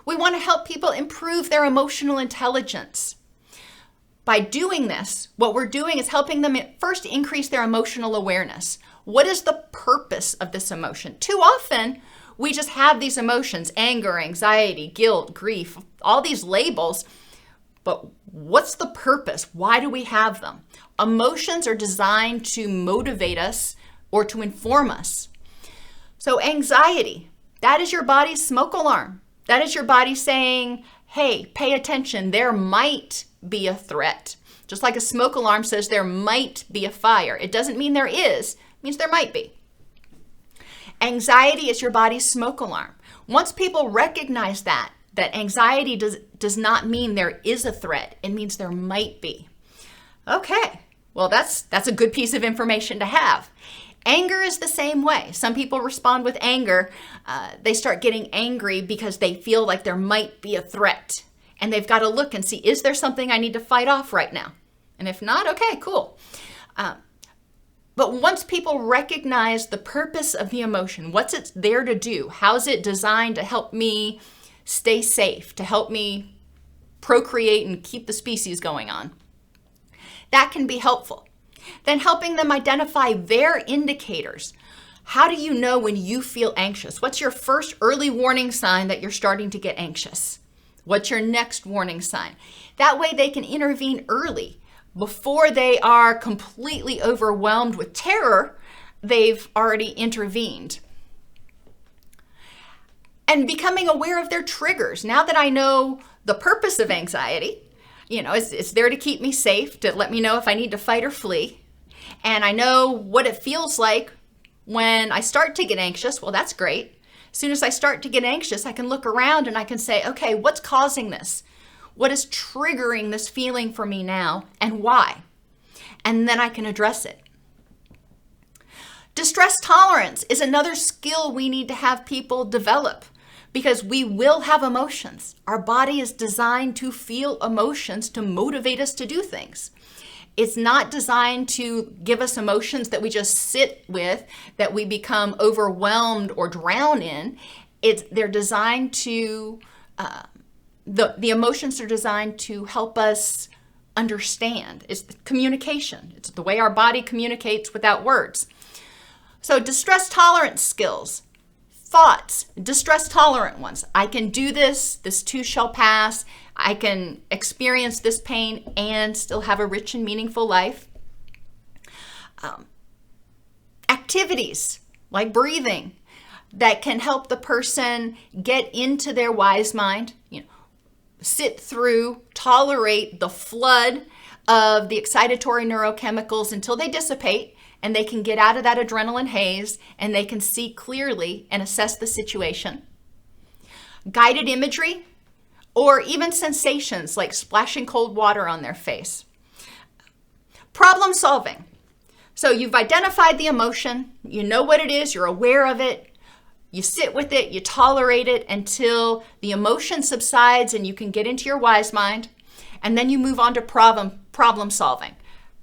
we want to help people improve their emotional intelligence. By doing this, what we're doing is helping them first increase their emotional awareness. What is the purpose of this emotion? Too often, we just have these emotions, anger, anxiety, guilt, grief, all these labels, but what's the purpose? Why do we have them? Emotions are designed to motivate us or to inform us. So anxiety, that is your body's smoke alarm. That is your body saying, hey, pay attention, there might be a threat. Just like a smoke alarm says there might be a fire. It doesn't mean there is, it means there might be. Anxiety is your body's smoke alarm. Once people recognize that anxiety does not mean there is a threat, it means there might be. Okay, well that's a good piece of information to have. Anger is the same way. Some people respond with anger. They start getting angry because they feel like there might be a threat. And they've got to look and see, is there something I need to fight off right now? And if not, okay, cool. But once people recognize the purpose of the emotion, what's it there to do? How's it designed to help me stay safe, to help me procreate and keep the species going on? That can be helpful. Then helping them identify their indicators. How do you know when you feel anxious? What's your first early warning sign that you're starting to get anxious? What's your next warning sign? That way they can intervene early. Before they are completely overwhelmed with terror, they've already intervened. And becoming aware of their triggers. Now that I know the purpose of anxiety, it's there to keep me safe, to let me know if I need to fight or flee. And I know what it feels like when I start to get anxious. Well, that's great. As soon as I start to get anxious, I can look around and I can say, okay, what's causing this? What is triggering this feeling for me now, and why? And then I can address it. Distress tolerance is another skill we need to have people develop, because we will have emotions. Our body is designed to feel emotions to motivate us to do things. It's not designed to give us emotions that we just sit with, that we become overwhelmed or drown in. They're designed to, the emotions are designed to help us understand. It's communication. It's the way our body communicates without words. So distress tolerance skills. Thoughts, distress tolerant ones. I can do this too shall pass. I can experience this pain and still have a rich and meaningful life. Activities like breathing that can help the person get into their wise mind, sit through, tolerate the flood of the excitatory neurochemicals until they dissipate, and they can get out of that adrenaline haze and they can see clearly and assess the situation. Guided imagery, or even sensations like splashing cold water on their face. Problem solving. So you've identified the emotion, you know what it is, you're aware of it, you sit with it, you tolerate it until the emotion subsides and you can get into your wise mind, and then you move on to problem solving.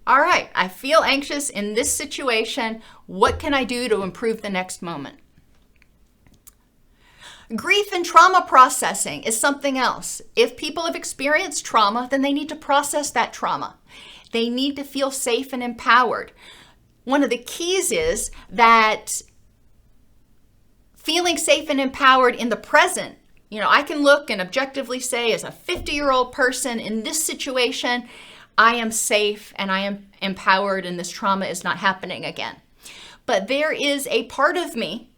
All right, I feel anxious in this situation. What can I do to improve the next moment? Grief and trauma processing is something else. If people have experienced trauma, then they need to process that trauma. They need to feel safe and empowered. One of the keys is that feeling safe and empowered in the present. I can look and objectively say, as a 50-year-old person in this situation, I am safe and I am empowered and this trauma is not happening again. But there is a part of me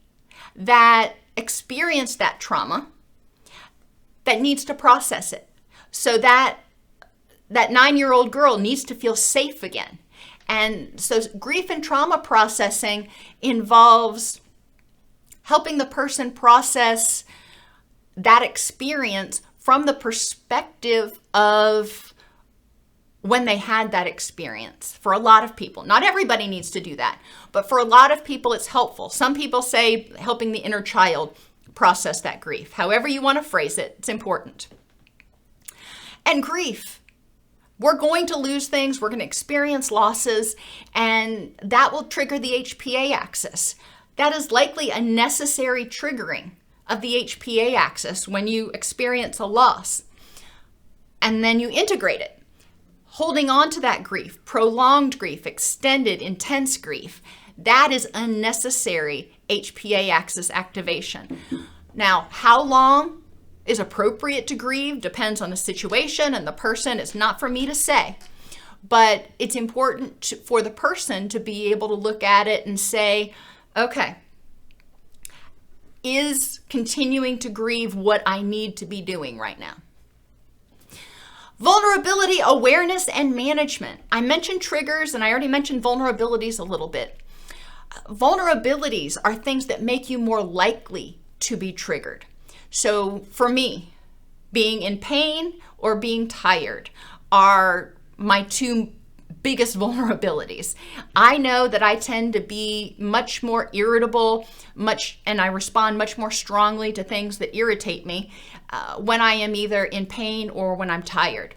that experienced that trauma that needs to process it. So that 9-year-old girl needs to feel safe again. And so grief and trauma processing involves helping the person process that experience from the perspective of when they had that experience. For a lot of people, not everybody needs to do that, but for a lot of people it's helpful. Some people say helping the inner child process that grief. However you want to phrase it, it's important. And grief. We're going to lose things, we're going to experience losses, and that will trigger the HPA axis. That is likely a necessary triggering of the HPA axis when you experience a loss. And then you integrate it. Holding on to that grief, prolonged grief, extended, intense grief, that is unnecessary HPA axis activation. Now, how long is appropriate to grieve depends on the situation and the person. It's not for me to say, but it's important for the person to be able to look at it and say, okay, is continuing to grieve what I need to be doing right now? Vulnerability awareness and management. I mentioned triggers and I already mentioned vulnerabilities a little bit. Vulnerabilities are things that make you more likely to be triggered. So for me, being in pain or being tired are my two biggest vulnerabilities. I know that I tend to be much more irritable, and I respond much more strongly to things that irritate me when I am either in pain or when I'm tired.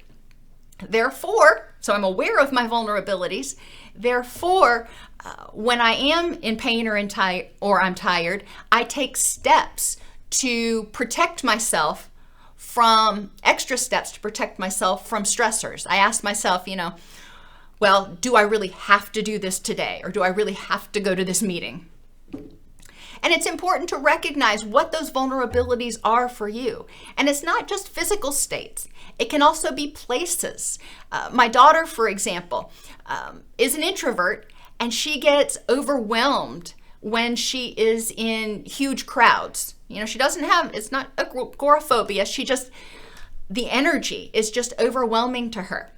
Therefore, so I'm aware of my vulnerabilities. Therefore, when I am in pain or I'm tired, I take steps to protect myself from extra steps to protect myself from stressors. I ask myself, well, do I really have to do this today? Or do I really have to go to this meeting? And it's important to recognize what those vulnerabilities are for you. And it's not just physical states. It can also be places. My daughter, for example, is an introvert, and she gets overwhelmed when she is in huge crowds. She doesn't have, it's not agoraphobia. The energy is just overwhelming to her.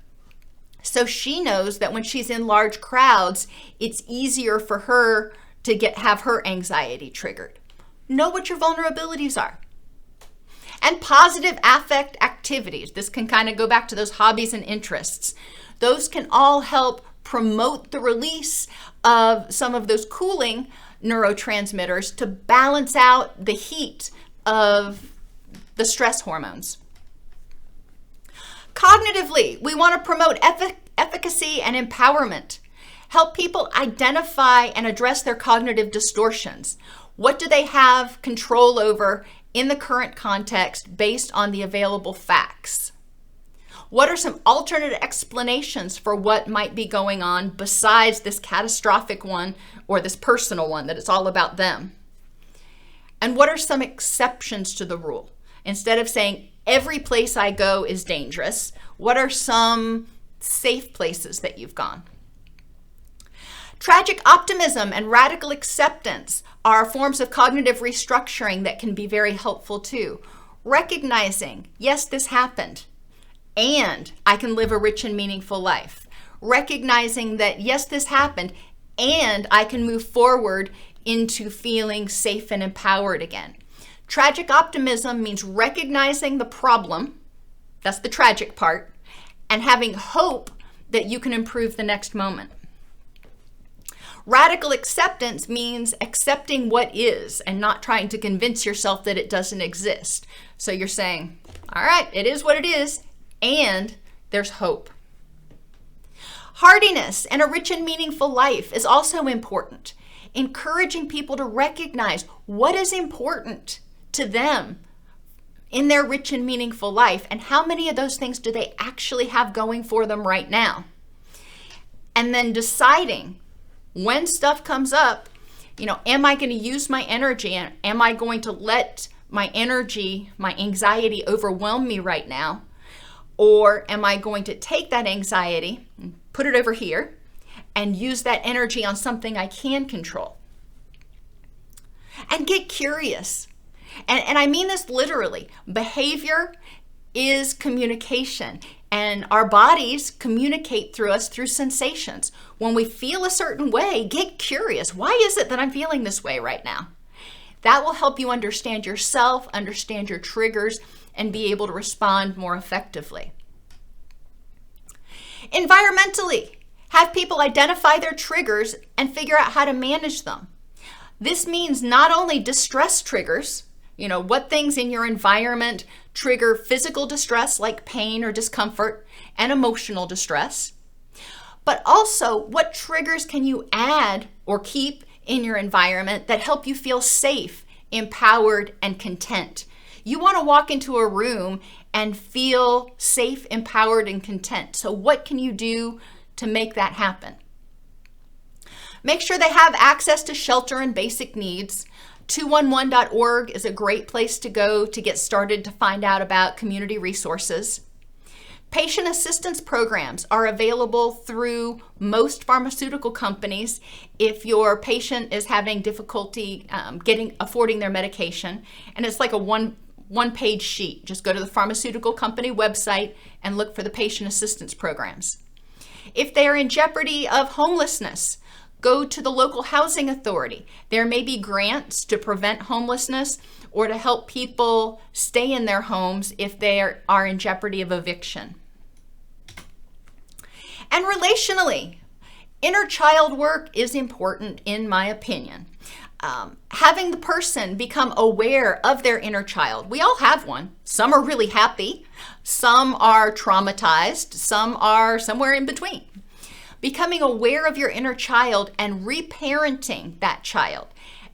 So she knows that when she's in large crowds, it's easier for her to have her anxiety triggered. Know what your vulnerabilities are. And positive affect activities. This can kind of go back to those hobbies and interests. Those can all help promote the release of some of those cooling neurotransmitters to balance out the heat of the stress hormones. Cognitively, we want to promote efficacy and empowerment. Help people identify and address their cognitive distortions. What do they have control over in the current context based on the available facts? What are some alternate explanations for what might be going on besides this catastrophic one or this personal one that it's all about them? And what are some exceptions to the rule? Instead of saying every place I go is dangerous, what are some safe places that you've gone? Tragic optimism and radical acceptance are forms of cognitive restructuring that can be very helpful too. Recognizing, yes, this happened, and I can live a rich and meaningful life. Recognizing that, yes, this happened, and I can move forward into feeling safe and empowered again. Tragic optimism means recognizing the problem, that's the tragic part, and having hope that you can improve the next moment. Radical acceptance means accepting what is and not trying to convince yourself that it doesn't exist. So you're saying, all right, it is what it is, and there's hope. Hardiness and a rich and meaningful life is also important. Encouraging people to recognize what is important to them in their rich and meaningful life, and how many of those things do they actually have going for them right now. And then deciding when stuff comes up, am I going to use my energy, and am I going to let my anxiety overwhelm me right now? Or am I going to take that anxiety and put it over here and use that energy on something I can control? And get curious. And I mean this literally. Behavior is communication, and our bodies communicate through us through sensations. When we feel a certain way, get curious. Why is it that I'm feeling this way right now? That will help you understand yourself, understand your triggers, and be able to respond more effectively. Environmentally, have people identify their triggers and figure out how to manage them. This means not only distress triggers, what things in your environment trigger physical distress like pain or discomfort, and emotional distress, but also what triggers can you add or keep in your environment that help you feel safe, empowered, and content. You want to walk into a room and feel safe, empowered, and content. So what can you do to make that happen? Make sure they have access to shelter and basic needs. 211.org is a great place to go to get started to find out about community resources. Patient assistance programs are available through most pharmaceutical companies if your patient is having difficulty affording their medication. And it's like a one-page sheet. Just go to the pharmaceutical company website and look for the patient assistance programs. If they are in jeopardy of homelessness, go to the local housing authority. There may be grants to prevent homelessness or to help people stay in their homes if they are in jeopardy of eviction. And relationally, inner child work is important in my opinion. Having the person become aware of their inner child. We all have one. Some are really happy. Some are traumatized. Some are somewhere in between. Becoming aware of your inner child and reparenting that child.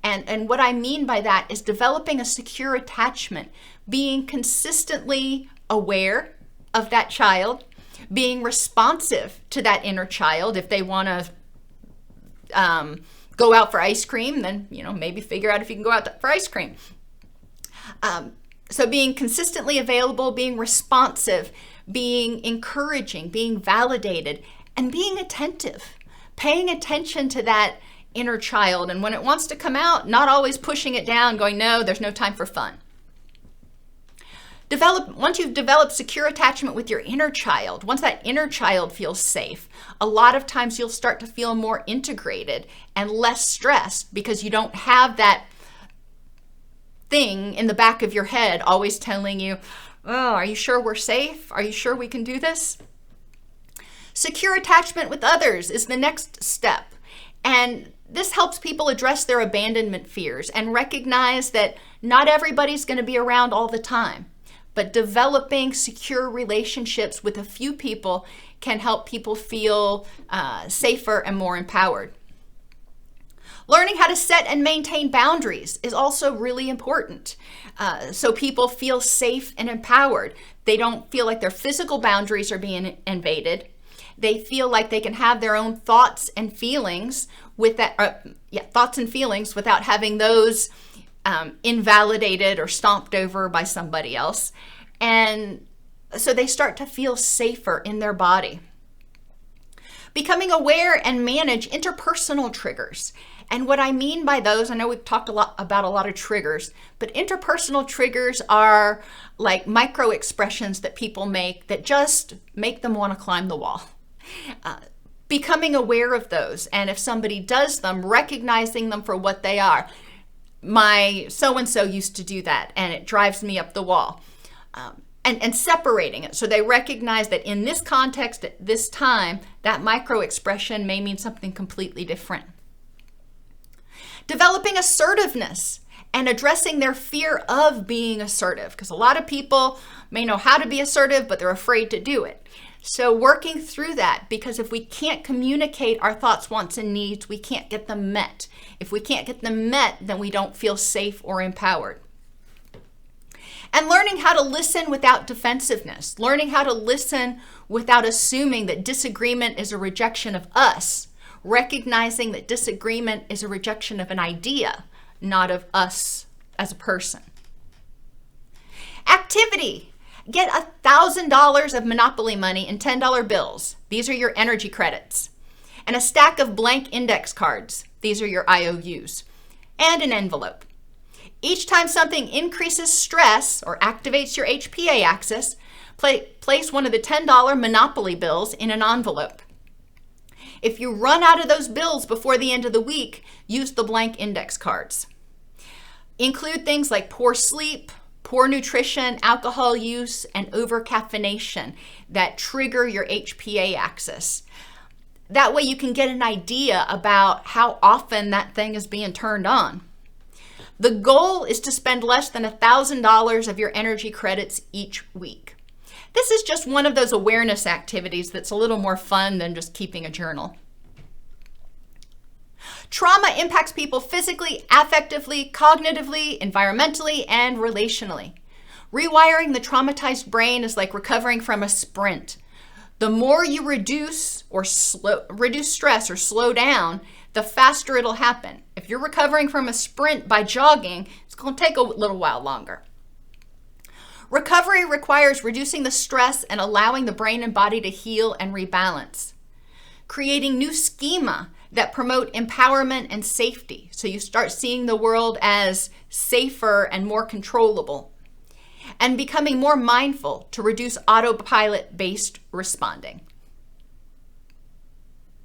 And what I mean by that is developing a secure attachment, being consistently aware of that child, being responsive to that inner child. If they want to go out for ice cream, then maybe figure out if you can go out for ice cream. So being consistently available, being responsive, being encouraging, being validated, and being attentive, paying attention to that inner child. And when it wants to come out, not always pushing it down, going, no, there's no time for fun. Once you've developed secure attachment with your inner child, once that inner child feels safe, a lot of times you'll start to feel more integrated and less stressed because you don't have that thing in the back of your head always telling you, oh, are you sure we're safe? Are you sure we can do this? Secure attachment with others is the next step. And this helps people address their abandonment fears and recognize that not everybody's going to be around all the time. But developing secure relationships with a few people can help people feel safer and more empowered. Learning how to set and maintain boundaries is also really important. So people feel safe and empowered. They don't feel like their physical boundaries are being invaded. They feel like they can have their own thoughts and feelings without having those invalidated or stomped over by somebody else. And so they start to feel safer in their body. Becoming aware and manage interpersonal triggers. And what I mean by those, I know we've talked about a lot of triggers, but interpersonal triggers are like micro expressions that people make that just make them want to climb the wall. Becoming aware of those, and if somebody does them, recognizing them for what they are. My so-and-so used to do that, and it drives me up the wall. And separating it. So they recognize that in this context, at this time, that micro expression may mean something completely different. Developing assertiveness and addressing their fear of being assertive, because a lot of people may know how to be assertive, but they're afraid to do it. So working through that, because if we can't communicate our thoughts, wants, and needs, we can't get them met. If we can't get them met, then we don't feel safe or empowered. And learning how to listen without defensiveness, learning how to listen without assuming that disagreement is a rejection of us, recognizing that disagreement is a rejection of an idea, not of us as a person. Activity. Get $1,000 of Monopoly money in $10 bills. These are your energy credits. And a stack of blank index cards. These are your IOUs. And an envelope. Each time something increases stress or activates your HPA axis, place one of the $10 Monopoly bills in an envelope. If you run out of those bills before the end of the week, use the blank index cards. Include things like poor sleep, poor nutrition, alcohol use, and overcaffeination that trigger your HPA axis. That way you can get an idea about how often that thing is being turned on. The goal is to spend less than $1,000 of your energy credits each week. This is just one of those awareness activities that's a little more fun than just keeping a journal. Trauma impacts people physically, affectively, cognitively, environmentally, and relationally. Rewiring the traumatized brain is like recovering from a sprint. The more you reduce stress or slow down, the faster it'll happen. If you're recovering from a sprint by jogging, it's going to take a little while longer. Recovery requires reducing the stress and allowing the brain and body to heal and rebalance. Creating new schema that promote empowerment and safety, so you start seeing the world as safer and more controllable. And becoming more mindful to reduce autopilot-based responding.